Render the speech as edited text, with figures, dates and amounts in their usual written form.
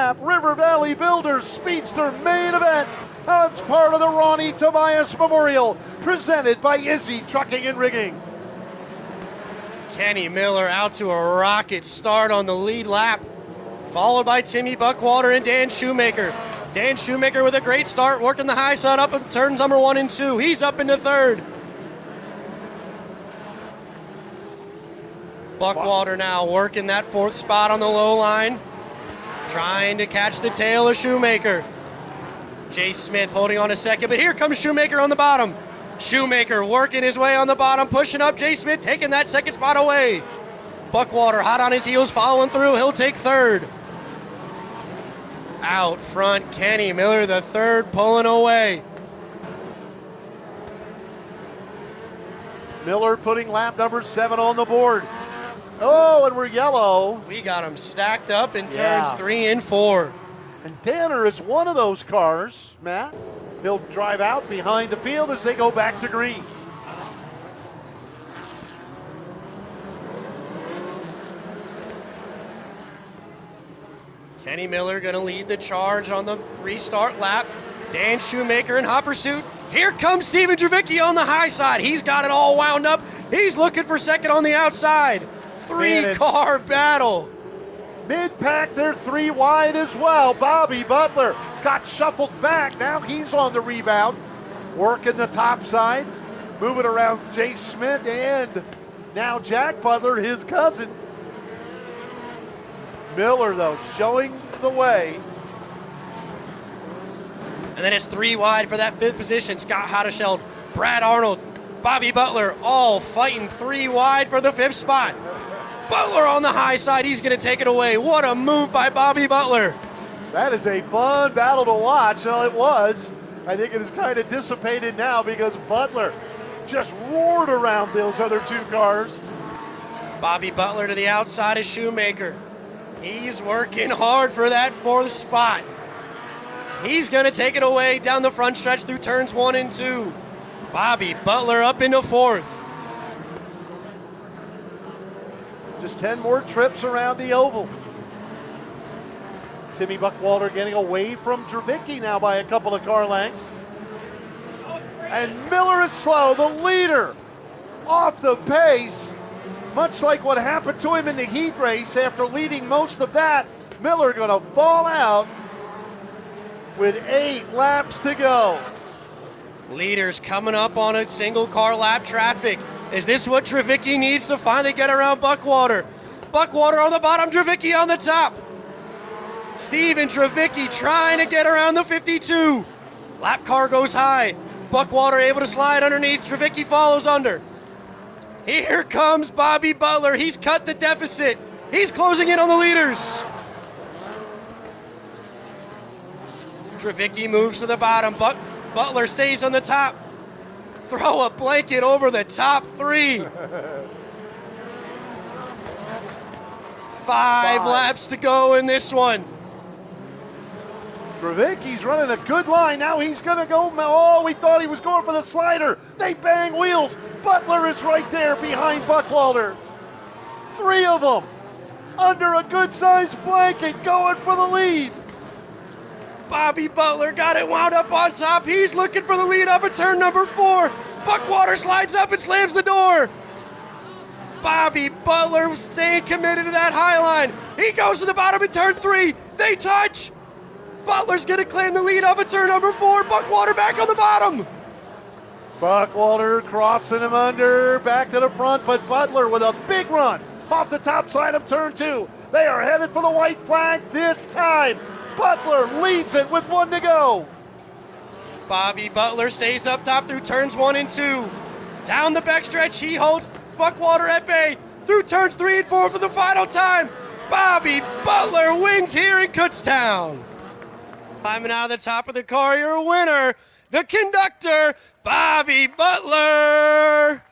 lap River Valley Builders Speedster main event as part of the Ronnie Tobias Memorial, presented by Izzy Trucking and Rigging. Kenny Miller out to a rocket start on the lead lap, followed by Timmy Buckwater and Dan Shoemaker. Dan Shoemaker with a great start, working the high side up in turns number 1 and 2. He's up into third. Buckwater now working that 4th spot on the low line, trying to catch the tail of Shoemaker. Jay Smith holding on a second, but here comes Shoemaker on the bottom. Shoemaker working his way on the bottom, pushing up. Jay Smith taking that 2nd spot away. Buckwater hot on his heels, following through. He'll take 3rd. Out front, Kenny Miller, the 3rd, pulling away. Miller putting lap number 7 on the board. Oh, and we're yellow. We got them stacked up in turns 3 and 4. And Danner is one of those cars, Matt. He'll drive out behind the field as they go back to green. Kenny Miller gonna lead the charge on the restart lap. Dan Shoemaker in hot pursuit. Here comes Steven Dravicki on the high side. He's got it all wound up. He's looking for 2nd on the outside. 3-car battle. Mid-pack, they're 3 wide as well. Bobby Butler got shuffled back. Now he's on the rebound, working the top side, moving around Jay Smith and now Jack Butler, his cousin. Miller, though, showing the way. And then it's 3 wide for that 5th position. Scott Hottesheld, Brad Arnold, Bobby Butler, all fighting 3 wide for the 5th spot. Butler on the high side, he's gonna take it away. What a move by Bobby Butler. That is a fun battle to watch. Well, it was. I think it is kind of dissipated now because Butler just roared around those other 2 cars. Bobby Butler to the outside of Shoemaker. He's working hard for that 4th spot. He's gonna take it away down the front stretch through turns 1 and 2. Bobby Butler up into 4th. Just 10 more trips around the oval. Timmy Buckwater getting away from Dravicki now by a couple of car lengths. And Miller is slow, the leader, off the pace. Much like what happened to him in the heat race after leading most of that. Miller gonna fall out with 8 laps to go. Leaders coming up on a single car lap traffic. Is this what Dravicki needs to finally get around Buckwater? Buckwater on the bottom, Dravicki on the top. Steven Dravicki trying to get around the 52. Lap car goes high. Buckwater able to slide underneath. Dravicki follows under. Here comes Bobby Butler. He's cut the deficit. He's closing in on the leaders. Dravicki moves to the bottom. Butler stays on the top. Throw a blanket over the top 3. 5 laps to go in this one. Dravicki's running a good line. Now he's going to go. Oh, we thought he was going for the slider. They bang wheels. Butler is right there behind Buckwater. 3 of them under a good-sized blanket going for the lead. Bobby Butler got it wound up on top. He's looking for the lead up at turn number 4. Buckwater slides up and slams the door. Bobby Butler staying committed to that high line. He goes to the bottom in turn 3. They touch. Butler's gonna claim the lead up at turn number 4. Buckwater back on the bottom. Buckwater crossing him under, back to the front, but Butler with a big run off the top side of turn 2. They are headed for the white flag this time. Butler leads it with 1 to go. Bobby Butler stays up top through turns 1 and 2. Down the backstretch, he holds Buckwater at bay through turns 3 and 4 for the final time. Bobby Butler wins here in Kutztown. Climbing out of the top of the car, your winner, the conductor, Bobby Butler.